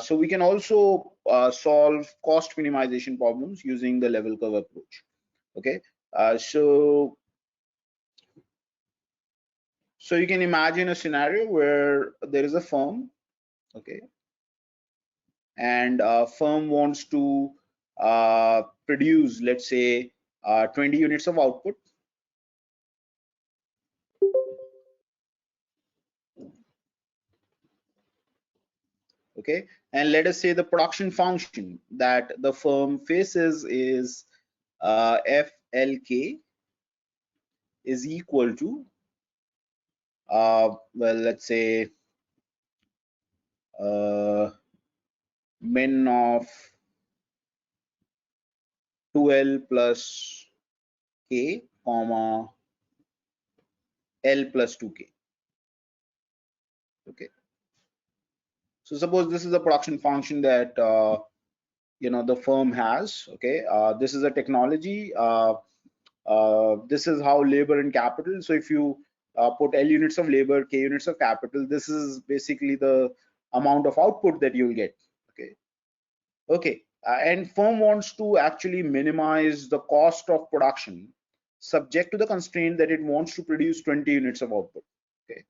So we can also solve cost minimization problems using the level curve approach. Okay, so you can imagine a scenario where there is a firm, okay, and a firm wants to produce, let's say, 20 units of output. Okay, and let us say the production function that the firm faces is FLK is equal to well, let's say min of 2L plus K comma L plus 2K. Okay, so suppose this is a production function that the firm has. Okay, this is a technology. This is how labor and capital. So if you put L units of labor, K units of capital, this is basically the amount of output that you'll get. Okay, and firm wants to actually minimize the cost of production subject to the constraint that it wants to produce 20 units of output. Okay,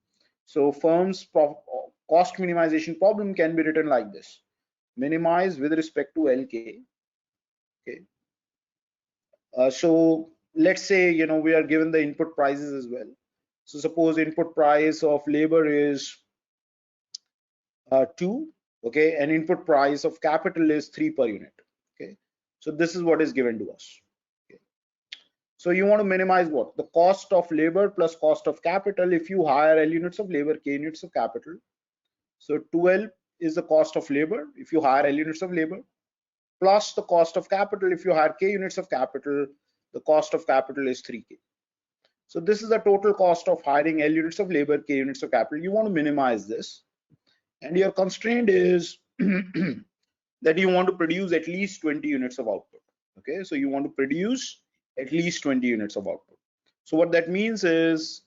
so firm's cost minimization problem can be written like this: minimize with respect to LK. Okay, so let's say we are given the input prices as well. So suppose input price of labor is 2, okay, and input price of capital is 3 per unit. Okay, so this is what is given to us. Okay, so you want to minimize what? The cost of labor plus cost of capital if you hire L units of labor, K units of capital. So 2L is the cost of labor if you hire L units of labor, plus the cost of capital if you hire K units of capital. The cost of capital is 3K. So this is the total cost of hiring L units of labor, K units of capital. You want to minimize this, and your constraint is that you want to produce at least 20 units of output. Okay, so you want to produce at least 20 units of output. So what that means is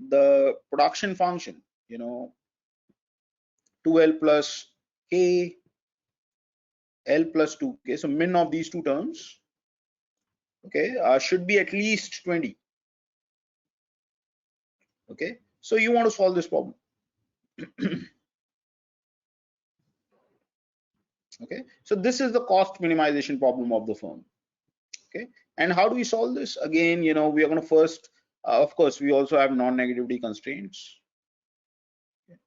the production function, 2L plus K, L plus 2K, so min of these two terms, okay, should be at least 20. Okay, so you want to solve this problem. Okay, so this is the cost minimization problem of the firm. Okay, and how do we solve this? Again, we are going to first, of course, we also have non-negativity constraints. Okay.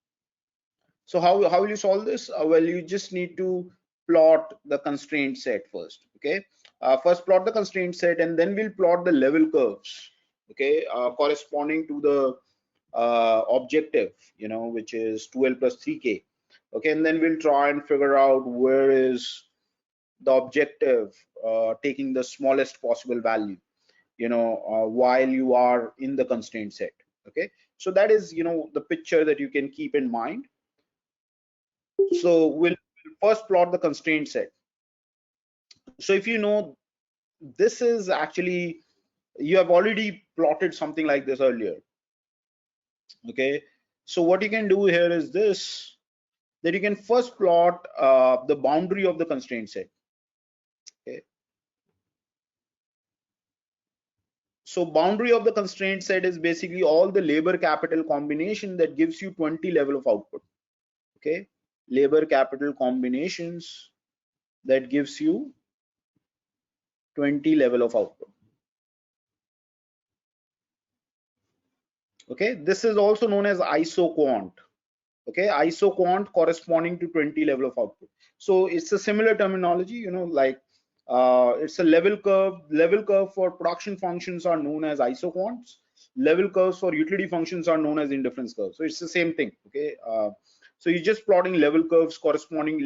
So how will you solve this? Well, you just need to plot the constraint set first. Okay, first plot the constraint set, and then we'll plot the level curves. Okay, corresponding to the objective, which is 2L plus 3K. Okay, and then we'll try and figure out where is the objective taking the smallest possible value, while you are in the constraint set. Okay, so that is the picture that you can keep in mind. So we'll first plot the constraint set. So if this is actually, you have already plotted something like this earlier. Okay, so what you can do here is this, that you can first plot the boundary of the constraint set. Okay, so boundary of the constraint set is basically all the labor capital combination that gives you 20 level of output. Okay, labor capital combinations that gives you 20 level of output. Okay, this is also known as isoquant. Okay, isoquant corresponding to 20 level of output. So it's a similar terminology, like it's a level curve. Level curve for production functions are known as isoquants. Level curves for utility functions are known as indifference curves. So it's the same thing. Okay, so you're just plotting level curve corresponding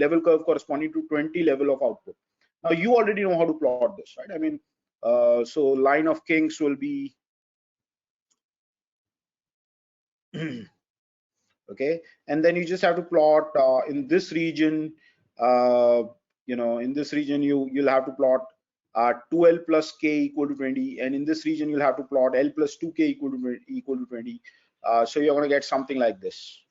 to 20 level of output. Now you already know how to plot this, right? I mean, so line of kinks will be okay, and then you just have to plot in this region. In this region you'll have to plot 2L plus K equal to 20, and in this region you'll have to plot L plus 2K equal to 20. So you're going to get something like this.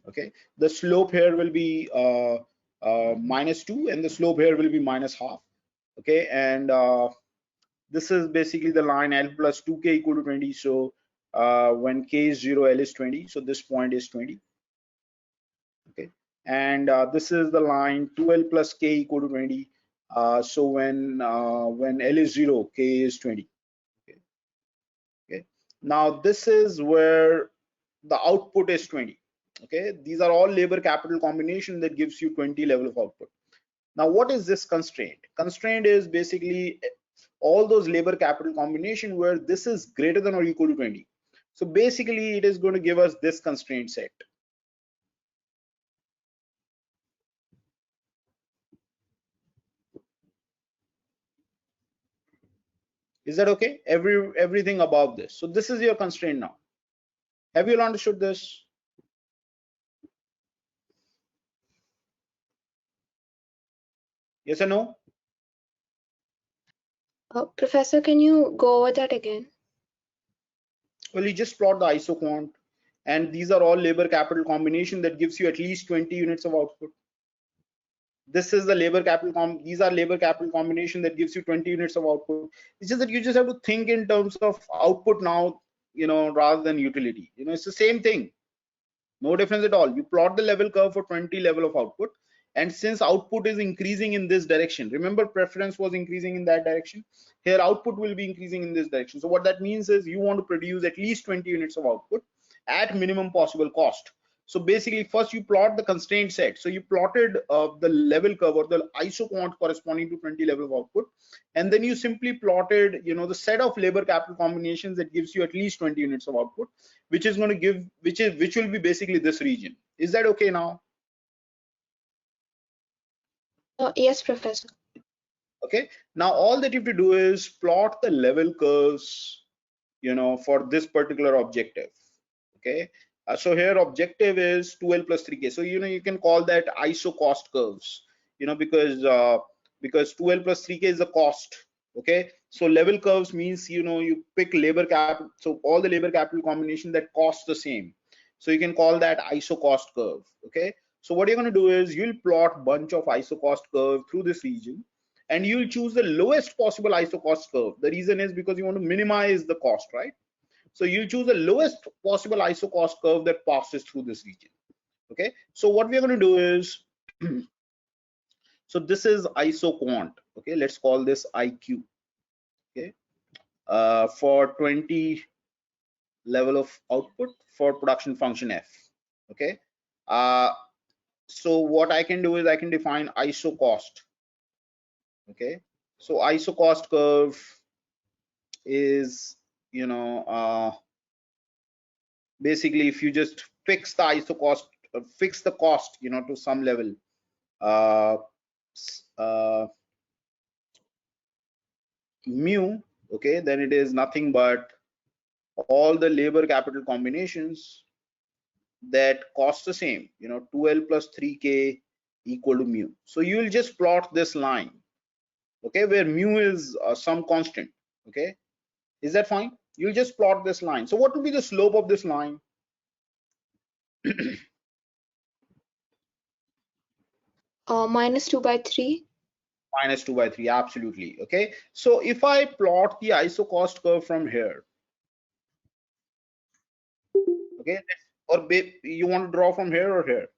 Okay, the slope here will be -2, and the slope here will be -1/2. Okay, and this is basically the line L plus 2k equal to 20. So when k is 0, L is 20. So this point is 20. Okay, and this is the line 2L plus k equal to 20. So when L is 0, k is 20. Okay. Okay. Now this is where the output is 20. Okay, these are all labor capital combination that gives you 20 level of output. Now what is this constraint? Constraint is basically all those labor capital combination where this is greater than or equal to 20. So basically it is going to give us this constraint set. Is that okay? Everything above this. So this is your constraint now. Have you all understood this? Yes or no? Professor, can you go over that again? Well, you just plot the isoquant, and these are all labor capital combination that gives you at least 20 units of output. This is the labor capital these are labor capital combination that gives you 20 units of output. It's just that you just have to think in terms of output now, rather than utility. It's the same thing. No difference at all. You plot the level curve for 20 level of output, and since output is increasing in this direction, remember preference was increasing in that direction, here output will be increasing in this direction. So what that means is you want to produce at least 20 units of output at minimum possible cost. So basically first you plot the constraint set. So you plotted the level curve or the isoquant corresponding to 20 level of output, and then you simply plotted the set of labor capital combinations that gives you at least 20 units of output, which is going to give which will be basically this region. Is that okay now? Yes, Professor. Okay, now all that you have to do is plot the level curves for this particular objective. Okay, so here objective is 2L plus 3k. So you can call that iso cost curves, because 2L plus 3k is the cost. Okay, so level curves means you pick labor cap, so all the labor capital combination that cost the same, so you can call that iso cost curve. Okay, so what you're going to do is you'll plot bunch of iso cost curve through this region, and you'll choose the lowest possible iso cost curve. The reason is because you want to minimize the cost, right? So you choose the lowest possible iso cost curve that passes through this region. Okay, so what we're going to do is so this is iso quant. Okay, let's call this IQ. Okay, for 20 level of output for production function F. Okay, so what I can do is I can define iso cost. Okay, so iso cost curve is basically if you just fix the iso cost, fix the cost to some level, uh, mu, okay, then it is nothing but all the labor capital combinations that cost the same, 2L plus 3k equal to mu. So you will just plot this line, okay, where mu is some constant. Okay, is that fine? You'll just plot this line. So what will be the slope of this line? -2/3. -2/3, absolutely. Okay, so if I plot the iso cost curve from here, okay, or you want to draw from here or here?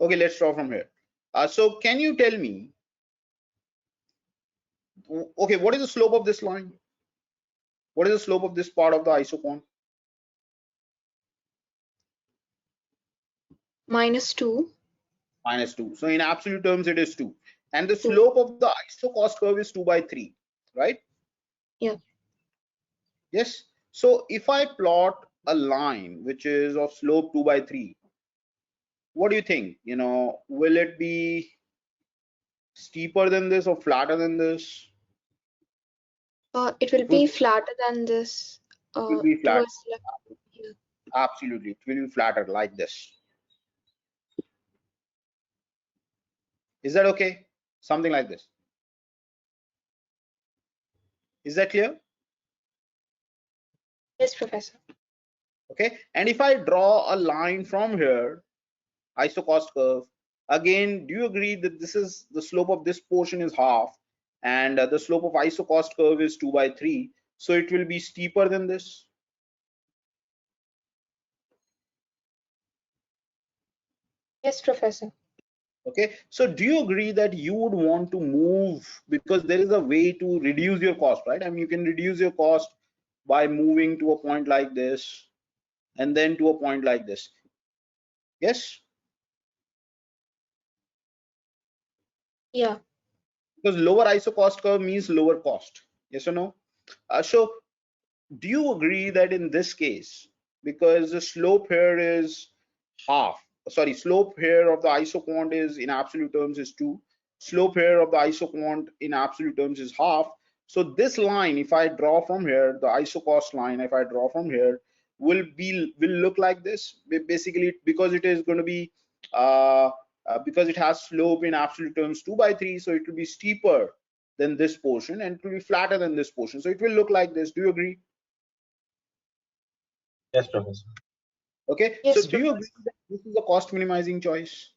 Okay, let's draw from here. So can you tell me, okay, what is the slope of this line? What is the slope of this part of the isocon? -2. -2. So in absolute terms, it is 2. And the slope of the iso cost curve is 2/3, right? Yeah. Yes. So if I plot a line which is of slope 2/3, what do you think? Will it be steeper than this or flatter than this? It will be flatter than this. It will be flat. Towards left. Yeah. Absolutely, it will be flatter like this. Is that okay? Something like this. Is that clear? Yes, Professor. Okay, and if I draw a line from here, iso cost curve, again, do you agree that this is the slope of this portion is half, and the slope of iso cost curve is 2/3, so it will be steeper than this? Yes, Professor. Okay, so do you agree that you would want to move, because there is a way to reduce your cost, right? I mean, you can reduce your cost by moving to a point like this and then to a point like this. Yes, Yeah. because lower iso cost curve means lower cost. Yes or no? So do you agree that in this case, because the slope here is half, sorry, slope here of the isoquant is in absolute terms is 2, slope here of the isoquant in absolute terms is half, so this line, if I draw from here, the isocost line, if I draw from here, will look like this, basically, because it is going to be because it has slope in absolute terms 2/3, so it will be steeper than this portion and it will be flatter than this portion, so it will look like this. Do you agree? Yes, Professor. Okay, so Yes, do you agree Professor. that this is a cost minimizing choice?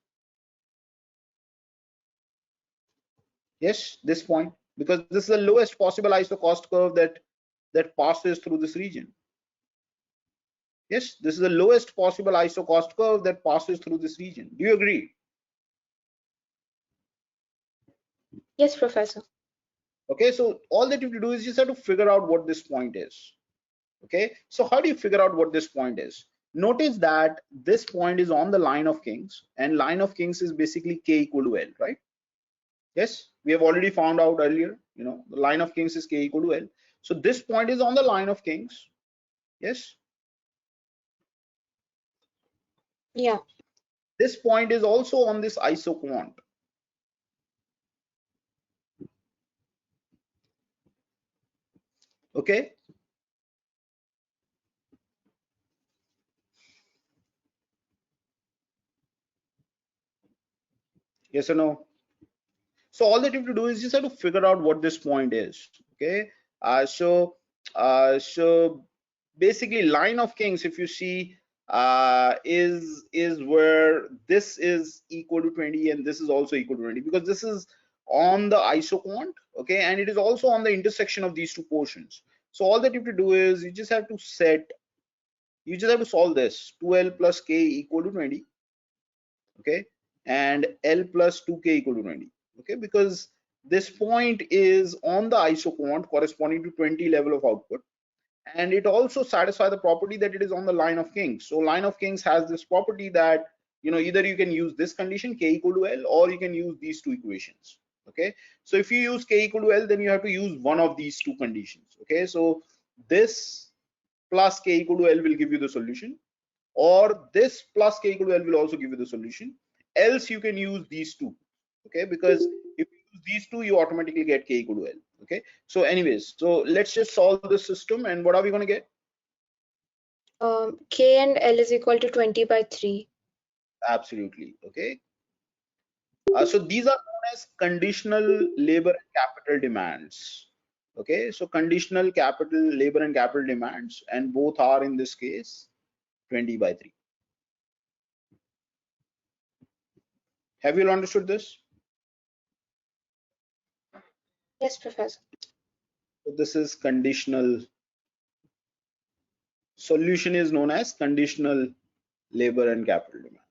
Yes, this point, because this is the lowest possible iso cost curve that passes through this region. Yes, this is the lowest possible iso cost curve that passes through this region. Do you agree? Yes, Professor. Okay, so all that you have to do is just have to figure out what this point is. Okay, so how do you figure out what this point is? Notice that this point is on the line of kings, and line of kings is basically k equal to L, right? Yes, we have already found out earlier, the line of kings is k equal to L. So this point is on the line of kings. Yes, Yeah. this point is also on this isoquant. Okay, yes or no? So all that you have to do is just have to figure out what this point is. Okay, so basically line of kings, if you see, is where this is equal to 20 and this is also equal to 20, because this is on the isoquant. Okay, and it is also on the intersection of these two portions. So all that you have to do is you just have to solve this. 2L plus k equal to 20. Okay, and L plus 2k equal to 20. Okay, because this point is on the isoquant corresponding to 20 level of output, and it also satisfies the property that it is on the line of kings. So line of kings has this property that, either you can use this condition k equal to L, or you can use these two equations. Okay, so if you use k equal to L, then you have to use one of these two conditions. Okay, so this plus k equal to L will give you the solution, or this plus k equal to L will also give you the solution. Else you can use these two. Okay, because if you use these two, you automatically get k equal to L. Okay, so anyways, so let's just solve the system, and what are we going to get? K and L is equal to 20/3. Absolutely. Okay, so these are known as conditional labor and capital demands. Okay, so conditional capital labor and capital demands, and both are in this case 20/3. Have you all understood this? Yes, Professor. So this is conditional. Solution is known as conditional labor and capital demand.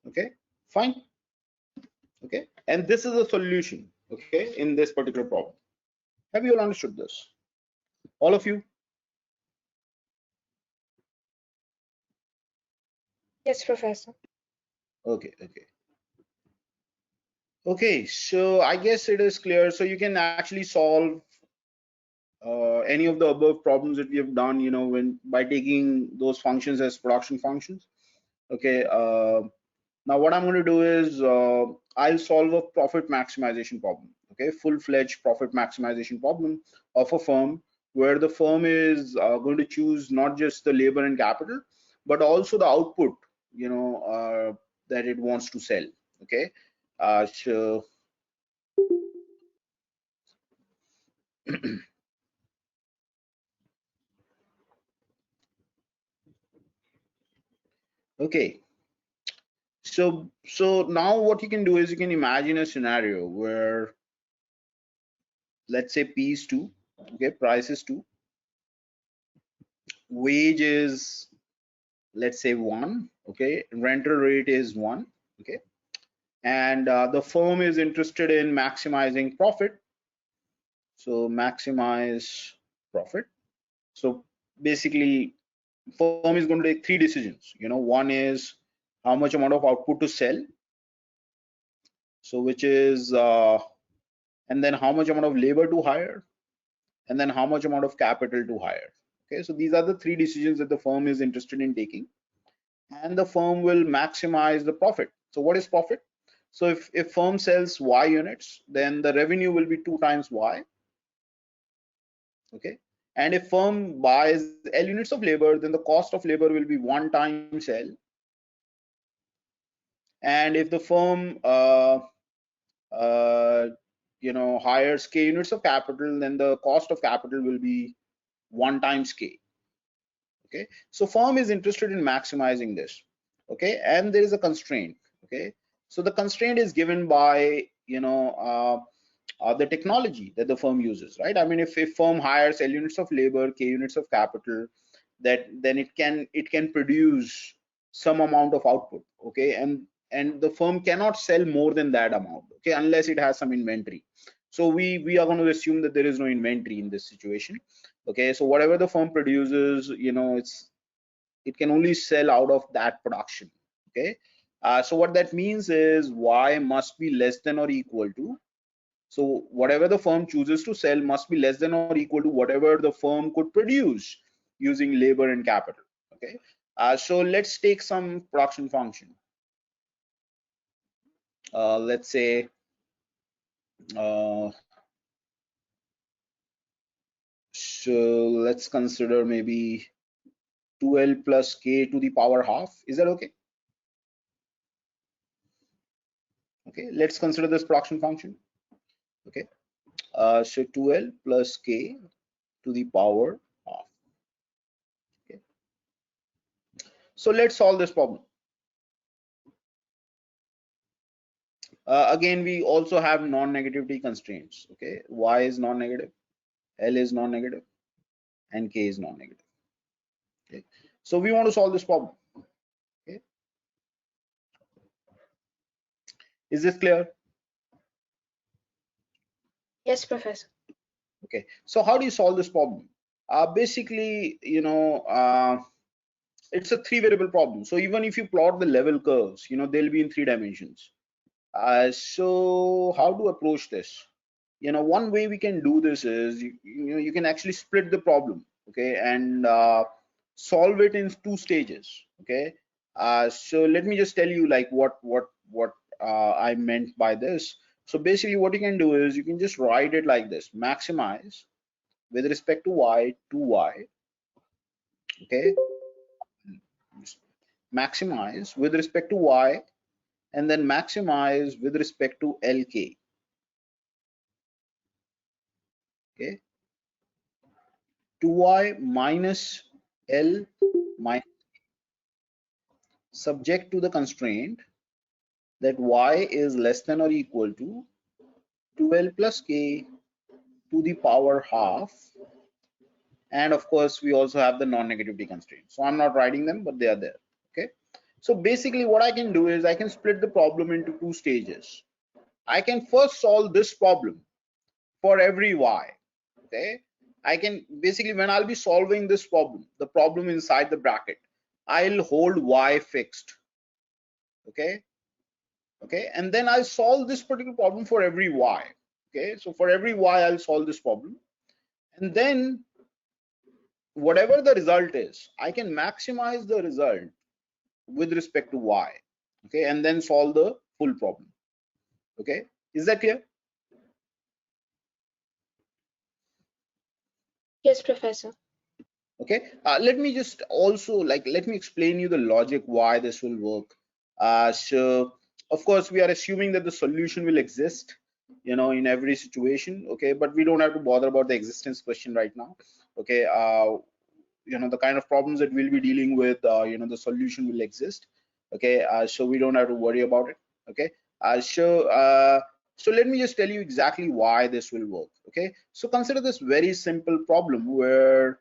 Okay, fine. Okay, and this is a solution, okay, in this particular problem. Have you all understood this? All of you? Yes, Professor. Okay, okay, so I guess it is clear. So you can actually solve any of the above problems that we have done, when by taking those functions as production functions. Okay, now what I'm going to do is I'll solve a profit maximization problem. okay, full-fledged profit maximization problem of a firm, where the firm is going to choose not just the labor and capital, but also the output, that it wants to sell. Okay, so okay, so now what you can do is you can imagine a scenario where, let's say, P is 2, okay, price is 2, wage is, let's say, 1, okay, rental rate is 1, okay, and the firm is interested in maximizing profit. So maximize profit. So basically, firm is going to take three decisions. One is how much amount of output to sell, so which is and then how much amount of labor to hire, and then how much amount of capital to hire. Okay, so these are the three decisions that the firm is interested in taking, and the firm will maximize the profit. So what is profit? So if firm sells Y units, then the revenue will be 2 times Y. Okay, and if firm buys L units of labor, then the cost of labor will be 1 times L. And if the firm hires K units of capital, then the cost of capital will be 1 times K. Okay, so firm is interested in maximizing this. Okay, and there is a constraint. Okay, so the constraint is given by the technology that the firm uses, right? I mean, if a firm hires L units of labor, K units of capital, then it can produce some amount of output. Okay, and the firm cannot sell more than that amount, okay, unless it has some inventory. So we are going to assume that there is no inventory in this situation. Okay, so whatever the firm produces, it can only sell out of that production. Okay, so what that means is Y must be less than or equal to, so whatever the firm chooses to sell must be less than or equal to whatever the firm could produce using labor and capital. Okay, so let's take some production function. Let's say so let's consider maybe 2L plus K to the power half. Is that okay? Okay, let's consider this production function. Okay, so 2L plus K to the power half. Okay, so let's solve this problem. Again, we also have non-negativity constraints. Okay, Y is non-negative, L is non-negative, and K is non-negative. Okay, so we want to solve this problem. Okay, is this clear? Yes, Professor. Okay, so how do you solve this problem? Basically, it's a 3-variable problem. So even if you plot the level curves, they'll be in 3 dimensions. So how to approach this? One way we can do this is you can actually split the problem, okay, and solve it in 2 stages. Okay, so let me just tell you like what I meant by this. So basically what you can do is you can just write it like this: maximize with respect to Y to Y. Okay, maximize with respect to Y, and then maximize with respect to LK. Okay, 2Y minus L minus, subject to the constraint that Y is less than or equal to 2L plus K to the power half. And of course, we also have the non-negativity constraint. So I'm not writing them, but they are there. Okay, so basically what I can do is I can split the problem into 2 stages. I can first solve this problem for every Y. Okay, I can basically, when I'll be solving this problem, the problem inside the bracket, I'll hold Y fixed. Okay, and then I'll solve this particular problem for every Y. Okay, so for every Y I'll solve this problem, and then whatever the result is, I can maximize the result with respect to Y. Okay, and then solve the full problem. Okay, is that clear? Yes, Professor. Okay, let me just also let me explain you the logic why this will work. So of course we are assuming that the solution will exist, in every situation. Okay, but we don't have to bother about the existence question right now. Okay, the kind of problems that we'll be dealing with, the solution will exist. Okay, so we don't have to worry about it. Okay, so let me just tell you exactly why this will work. Okay, so consider this very simple problem where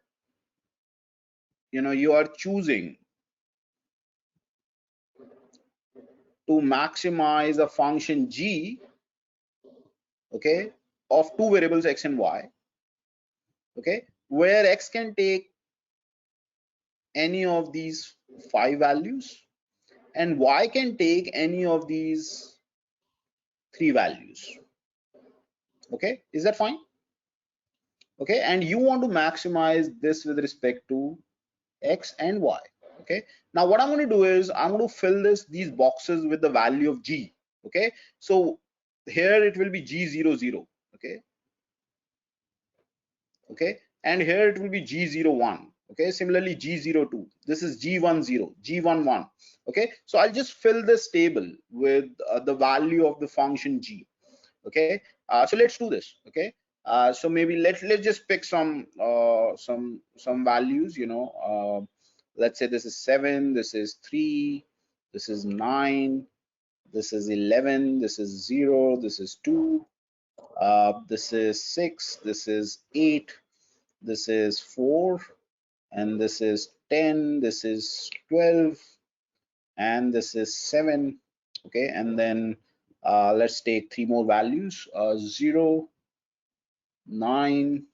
you are choosing to maximize a function g, okay, of two variables x and y, okay, where x can take any of these 5 values and y can take any of these 3 values. Okay, is that fine? Okay, and you want to maximize this with respect to x and y. Okay, now what I'm going to do is I'm going to fill these boxes with the value of g. Okay, so here it will be g00. Okay, and here it will be g01. Okay, similarly g02, this is g10, g11. Okay, so I'll just fill this table with the value of the function g. Okay, so let's do this. Okay, so maybe let's just pick some values. Let's say this is 7, this is 3, this is 9, this is 11, this is 0, this is 2, this is 6, this is 8, this is 4, and this is 10, this is 12, and this is 7. Okay, and then let's take 3 more values, 0, 9,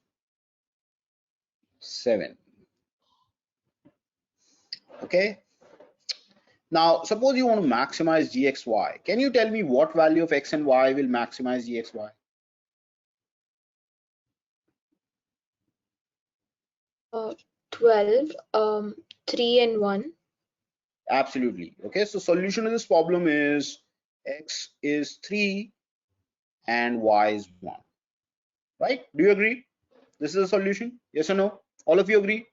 7. Okay, now suppose you want to maximize gxy. Can you tell me what value of x and y will maximize gxy? 12, 3 and 1. Absolutely. Okay, so solution to this problem is x is 3 and y is 1. Right? Do you agree? This is a solution? Yes or no? All of you agree?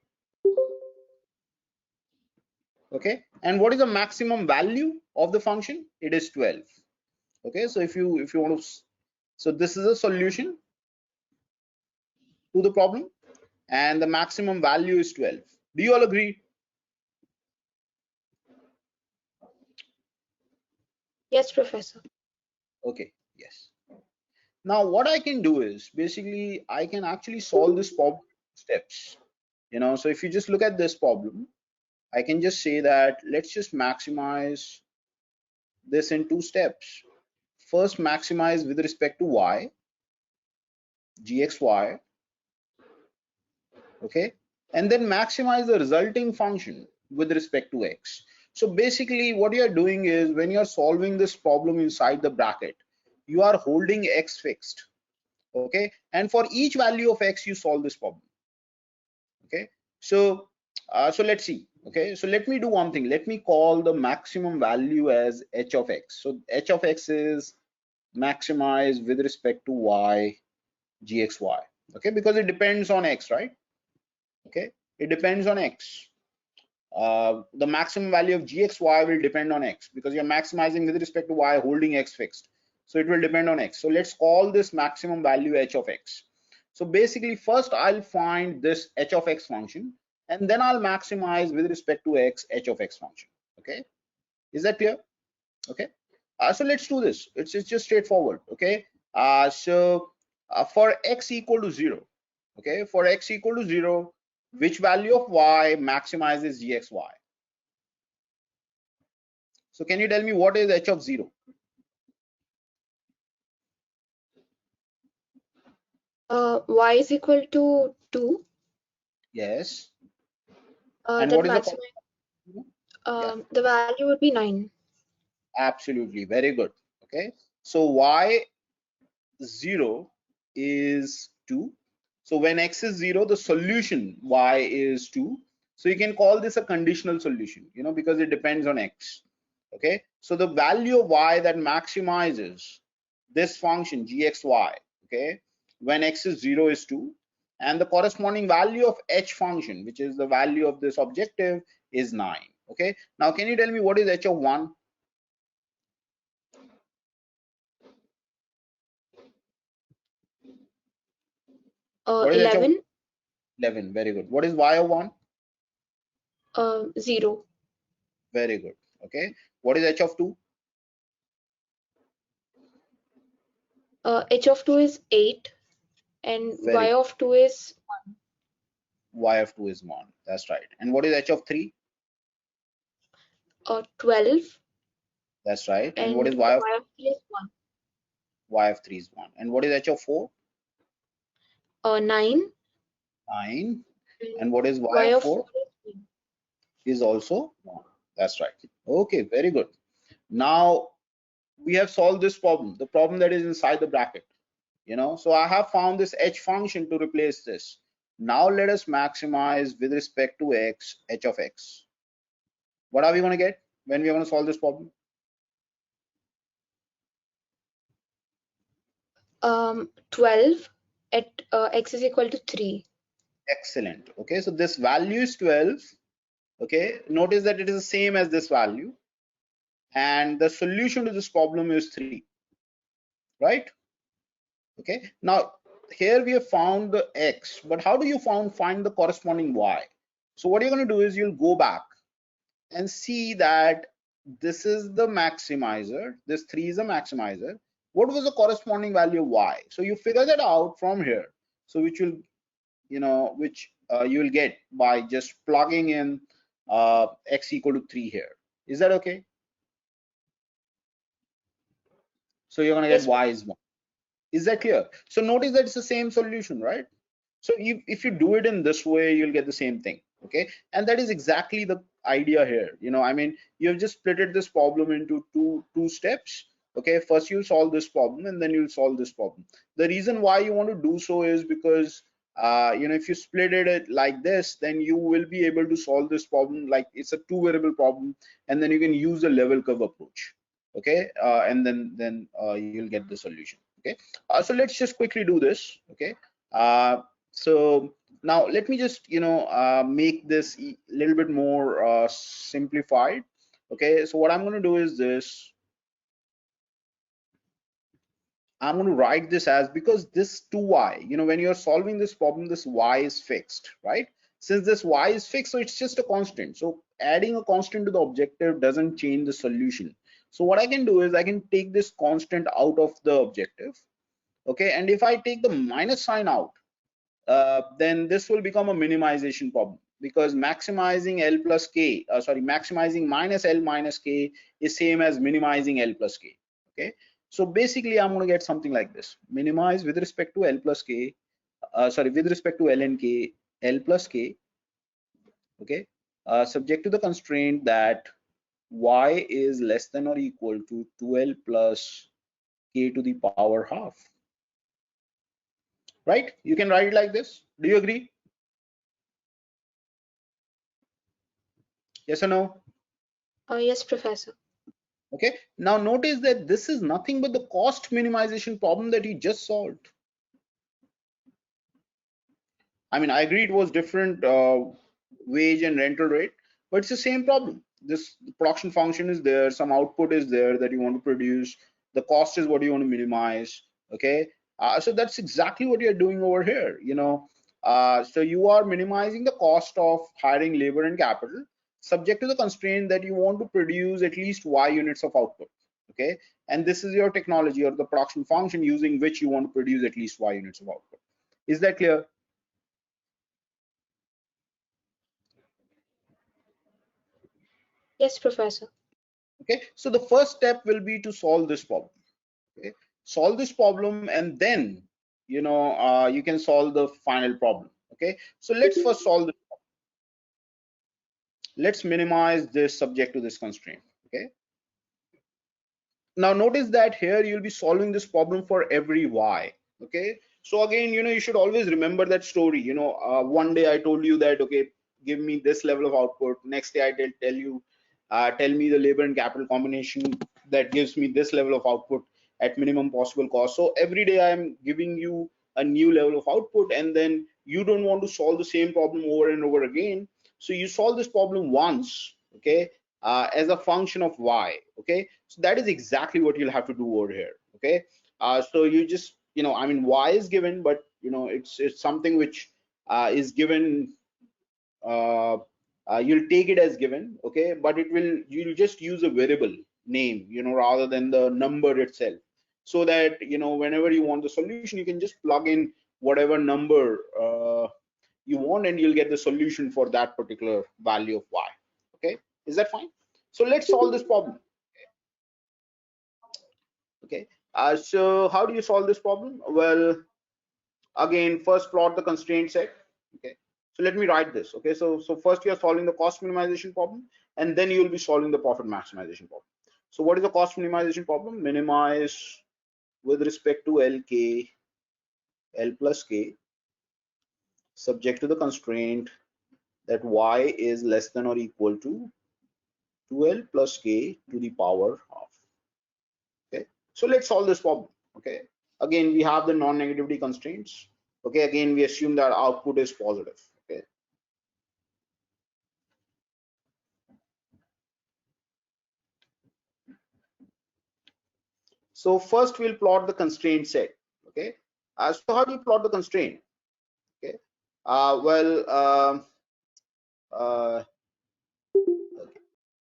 Okay, and what is the maximum value of the function? It is 12. Okay, so if you want to, so this is a solution to the problem, and the maximum value is 12. Do you all agree? Yes, Professor. Okay, yes. Now what I can do is basically I can actually solve this problem steps. So if you just look at this problem, I can just say that let's just maximize this in 2 steps. First, maximize with respect to y, gxy, okay, and then maximize the resulting function with respect to x. So basically what you are doing is when you are solving this problem inside the bracket, you are holding x fixed. Okay, and for each value of x you solve this problem. Okay, so let's see. Okay, so let me do one thing. Let me call the maximum value as h of x. So h of x is maximized with respect to y, gxy. Okay, because it depends on x, right? Okay, it depends on x. The maximum value of gxy will depend on x because you're maximizing with respect to y, holding x fixed, so it will depend on x. So let's call this maximum value h of x. So basically first I'll find this h of x function, and then I'll maximize with respect to x h of x function. Okay, is that clear? Okay, so let's do this. It's just straightforward. Okay, so for x equal to 0, okay, for x equal to 0, which value of y maximizes gxy? So can you tell me what is h of 0? Y is equal to 2. Yes. That And what is the maximum, yeah, the value would be 9. absolutely, very good. Okay, so y 0 is 2. So when x is 0, the solution y is 2. So you can call this a conditional solution, because it depends on x. Okay, so the value of y that maximizes this function gxy, okay, when x is 0 is 2, and the corresponding value of h function, which is the value of this objective, is 9. Okay, now can you tell me what is h of 1? What is h of 11. 11? Very good. What is y of 1? 0. Very good. Okay, what is h of 2? H of 2 is 8 and Very y of 2 is y of 2 is 1. That's right. And what is h of 3? 12 That's right. And what and is y of y of 3 is 1. y of 3 is 1. And what is h of 4? 9 9. And what is y y of of 4? 4 is 1. Is also 1. That's right. Okay, very good. Now we have solved this problem, the problem that is inside the bracket. So I have found this h function to replace this. Now let us maximize with respect to x, h of x. What are we going to get when we are going to solve this problem? 12 at x is equal to 3. Excellent. Okay, so this value is 12. Okay, notice that it is the same as this value, and the solution to this problem is 3, right? Okay, now here we have found the x, but how do you find the corresponding y? So what you're going to do is you'll go back and see that this is the maximizer, this 3 is a maximizer. What was the corresponding value of y? So you figure that out from here, so which will you will get by just plugging in x equal to 3 here. Is that okay? So you're going to get Yes. y is 1. Is that clear? So notice that it's the same solution, right? So if you do it in this way, you'll get the same thing. Okay, and that is exactly the idea here. I mean, you've just splitted this problem into two steps. Okay, first you'll solve this problem and then you'll solve this problem. The reason why you want to do so is because if you split it like this, then you will be able to solve this problem like it's a 2-variable problem, and then you can use the level curve approach. Okay, and then you'll get the solution. Okay, so let's just quickly do this. Okay, so now let me just make this a little bit more simplified. Okay, so what I'm going to do is this. I'm going to write this as, because this 2y, when you're solving this problem, this y is fixed, right? Since this y is fixed, so it's just a constant. So adding a constant to the objective doesn't change the solution. So what I can do is I can take this constant out of the objective. Okay, and if I take the minus sign out, then this will become a minimization problem, because maximizing L plus K, maximizing minus L minus K is same as minimizing L plus K. Okay, so basically I'm going to get something like this: minimize with respect to L plus K, with respect to L and K, L plus K. Okay, subject to the constraint that y is less than or equal to 2L plus K to the power half. Right? You can write it like this. Do you agree? Yes or no? Yes, Professor. Okay, now notice that this is nothing but the cost minimization problem that he just solved. I mean, I agree it was different wage and rental rate, but it's the same problem. This production function is there, some output is there that you want to produce, the cost is what you want to minimize. Okay, so that's exactly what you're doing over here. So you are minimizing the cost of hiring labor and capital, subject to the constraint that you want to produce at least y units of output. Okay, and this is your technology or the production function using which you want to produce at least y units of output. Is that clear? Yes, Professor. Okay, so the first step will be to solve this problem. Okay, solve this problem, and then you can solve the final problem. Okay, so let's first solve this problem. Let's minimize this subject to this constraint. Okay, now notice that here you'll be solving this problem for every y. Okay, so again, you should always remember that story. One day I told you that, okay, give me this level of output. Next day I tell you, tell me the labor and capital combination that gives me this level of output at minimum possible cost. So every day I'm giving you a new level of output, and then you don't want to solve the same problem over and over again. So you solve this problem once, okay, as a function of y, okay. So that is exactly what you'll have to do over here, okay. So you just, I mean, y is given, but it's something which is given. You'll take it as given, okay, but you'll just use a variable name, rather than the number itself, so that whenever you want the solution, you can just plug in whatever number you want, and you'll get the solution for that particular value of y. Okay, is that fine? So let's solve this problem. Okay, so how do you solve this problem? Well, again, first plot the constraint set. Okay, so let me write this. Okay, so first you are solving the cost minimization problem, and then you will be solving the profit maximization problem. So what is the cost minimization problem? Minimize with respect to lk, l plus k, subject to the constraint that y is less than or equal to 2l plus k to the power half. Okay, so let's solve this problem. Okay, again, we have the non-negativity constraints. Okay, again, we assume that output is positive. Okay, so first we'll plot the constraint set. Okay, so how do you plot the constraint? Okay, well, okay.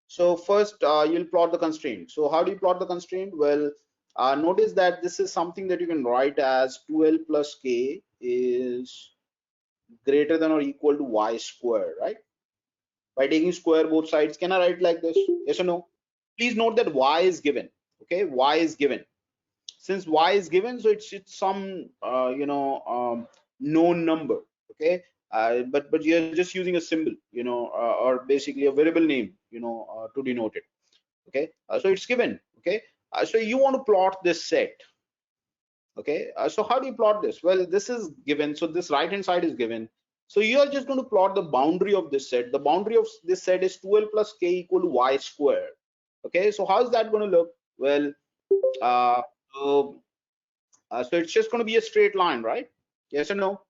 So first you'll plot the constraint. So how do you plot the constraint? Well, notice that this is something that you can write as 2l plus k is greater than or equal to y square, right? By taking square both sides, can I write like this? Yes or no? Please note that y is given. Okay, y is given. Since y is given, so it's some known number. Okay, but you're just using a symbol, or basically a variable name, to denote it. Okay, so it's given. Okay, so you want to plot this set. Okay, so how do you plot this? Well, this is given, so this right hand side is given. So you are just going to plot the boundary of this set. The boundary of this set is 2l plus k equal to y square. Okay, so how is that going to look? Well, uh, so, so it's just going to be a straight line, right? Yes or no?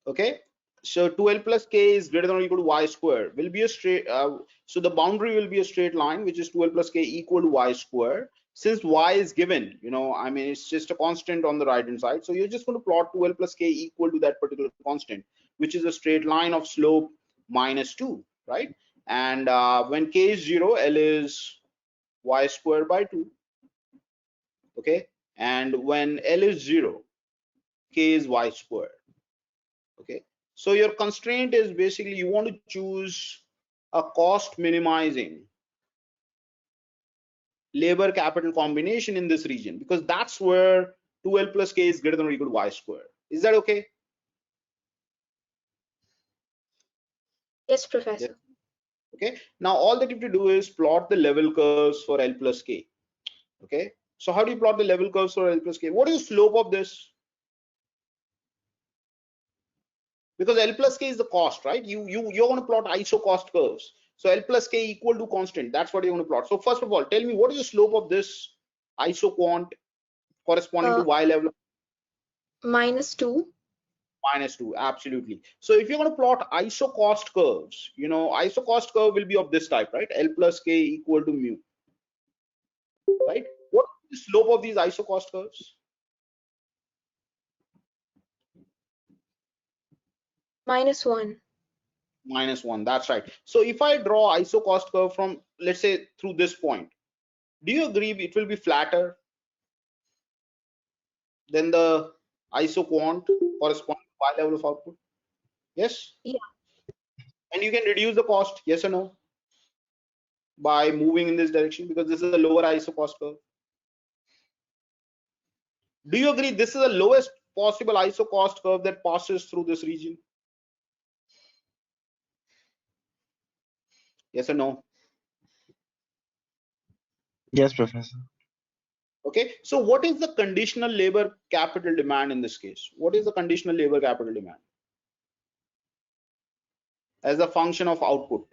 Okay, so 2l plus k is greater than or equal to y square will be a straight, so the boundary will be a straight line, which is 2l plus k equal to y square. Since y is given, I mean, it's just a constant on the right hand side, so you're just going to plot 2l plus k equal to that particular constant, which is a straight line of slope -2, right? And when k is 0, l is y square by 2. Okay, and when l is 0, k is y square. Okay, so your constraint is basically you want to choose a cost minimizing labor capital combination in this region, because that's where 2l plus k is greater than or equal to y square. Is that okay? Yes, Professor. Yeah. Okay, now all that you have to do is plot the level curves for l plus k. Okay, so how do you plot the level curves for l plus k? What is the slope of this? Because L plus K is the cost, right? You're going to plot ISO cost curves. So L plus K equal to constant. That's what you're going to plot. So first of all, tell me what is the slope of this ISO quant corresponding to Y level? -2. -2, absolutely. So if you're going to plot ISO cost curves, ISO cost curve will be of this type, right? L plus K equal to mu, right? What is the slope of these ISO cost curves? -1. -1, that's right. So if I draw ISO cost curve from, let's say, through this point, do you agree it will be flatter than the ISO quant corresponding to Y level of output? Yes? Yeah. And you can reduce the cost, yes or no, by moving in this direction, because this is a lower ISO cost curve. Do you agree this is the lowest possible ISO cost curve that passes through this region? Yes or no? Yes, Professor. Okay, so what is the conditional labor capital demand in this case? What is the conditional labor capital demand as a function of output?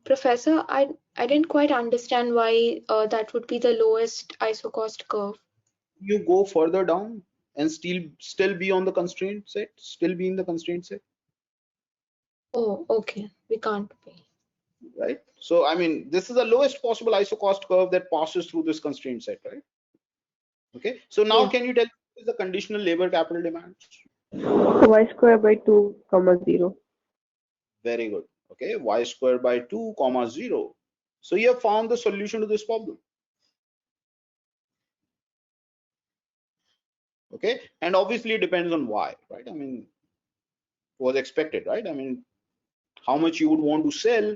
Professor, I didn't quite understand why that would be the lowest ISO cost curve. You go further down and still be on the constraint set, still be in the constraint set, Oh, okay. We can't be. right? So I mean, this is the lowest possible ISO cost curve that passes through this constraint set, right? Okay. So now Yeah. can you tell me what is the conditional labor capital demands? Y square by 2 comma 0. Very good. Okay, y square by 2 comma 0. So you have found the solution to this problem. Okay, and obviously it depends on y, right? I mean, was expected, right? I mean, how much you would want to sell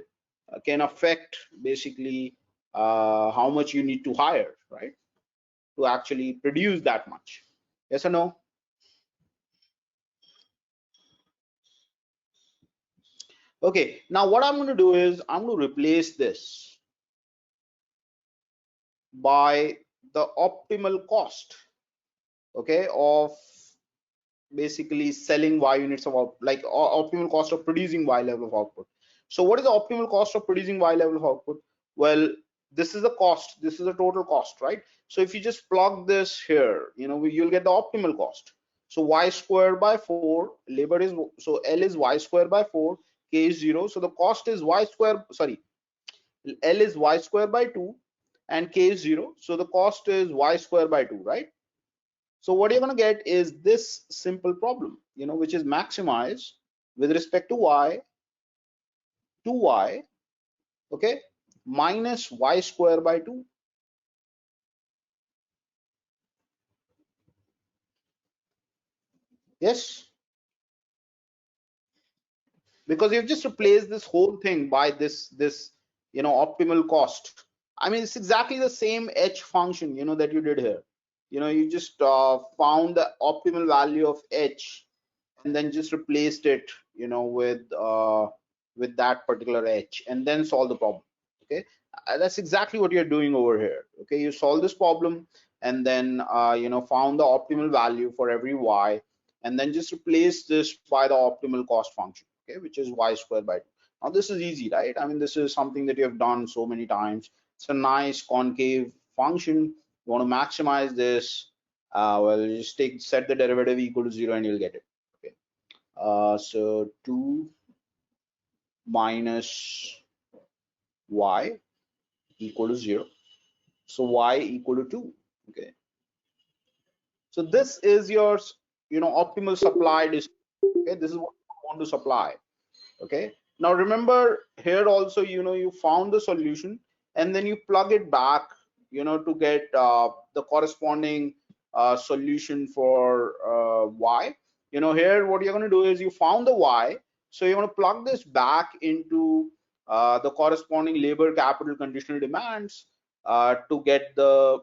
can affect basically how much you need to hire, right, to actually produce that much. Yes or no? Okay, now what I'm going to do is I'm going to replace this by the optimal cost, okay, of basically selling y units of output, like optimal cost of producing y level of output. So what is the optimal cost of producing y level of output? Well, this is the cost, this is the total cost, right? So if you just plug this here, you know, you'll get the optimal cost. So y squared by 4, labor is, so L is y squared by 4, k is 0, so the cost is y square, sorry, L is y squared by 2 and k is 0, so the cost is y squared by 2, right? So what you're going to get is this simple problem, you know, which is maximize with respect to y, okay, minus y square by 2. Yes, because you've just replaced this whole thing by this you know, optimal cost. I mean, it's exactly the same h function, you know, that you did here. You know, you just found the optimal value of h and then just replaced it, you know, with that particular h and then solve the problem. Okay, that's exactly what you're doing over here. Okay, you solve this problem and then you know, found the optimal value for every y and then just replace this by the optimal cost function, okay, which is y squared by 2. Now this is easy, right? I mean, this is something that you have done so many times. It's a nice concave function. You want to maximize this, well, you just set the derivative equal to 0 and you'll get it. Okay, so 2 minus y equal to 0, so y equal to 2. Okay, so this is your, you know, optimal supply distribution. Okay, this is what you want to supply. Okay, now remember here also, you know, you found the solution and then you plug it back, you know, to get the corresponding solution for y. You know, here what you're going to do is you found the y, so you're going to plug this back into the corresponding labor capital conditional demands to get the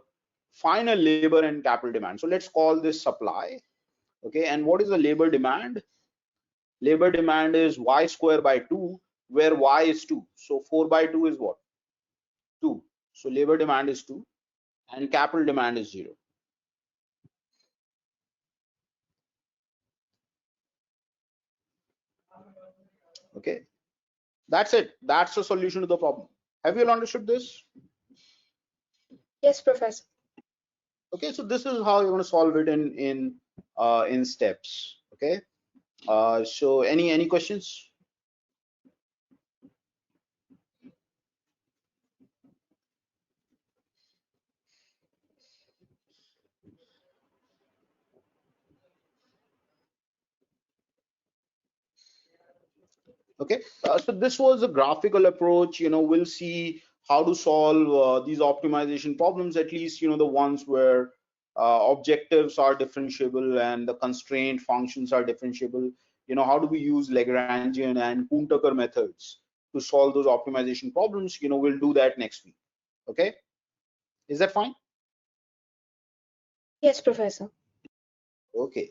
final labor and capital demand. So let's call this supply. Okay, and what is the labor demand? Labor demand is y square by 2, where y is 2. So 4 by 2 is what? 2. So labor demand is 2 and capital demand is 0. Okay, that's it. That's the solution to the problem. Have you all understood this? Yes, Professor. Okay, so this is how you're going to solve it in steps. Okay, so any questions? Okay, so this was a graphical approach. You know, we'll see how to solve these optimization problems, at least, you know, the ones where objectives are differentiable and the constraint functions are differentiable. You know, how do we use Lagrangian and Kuhn-Tucker methods to solve those optimization problems? You know, we'll do that next week. Okay, is that fine? Yes, Professor. Okay.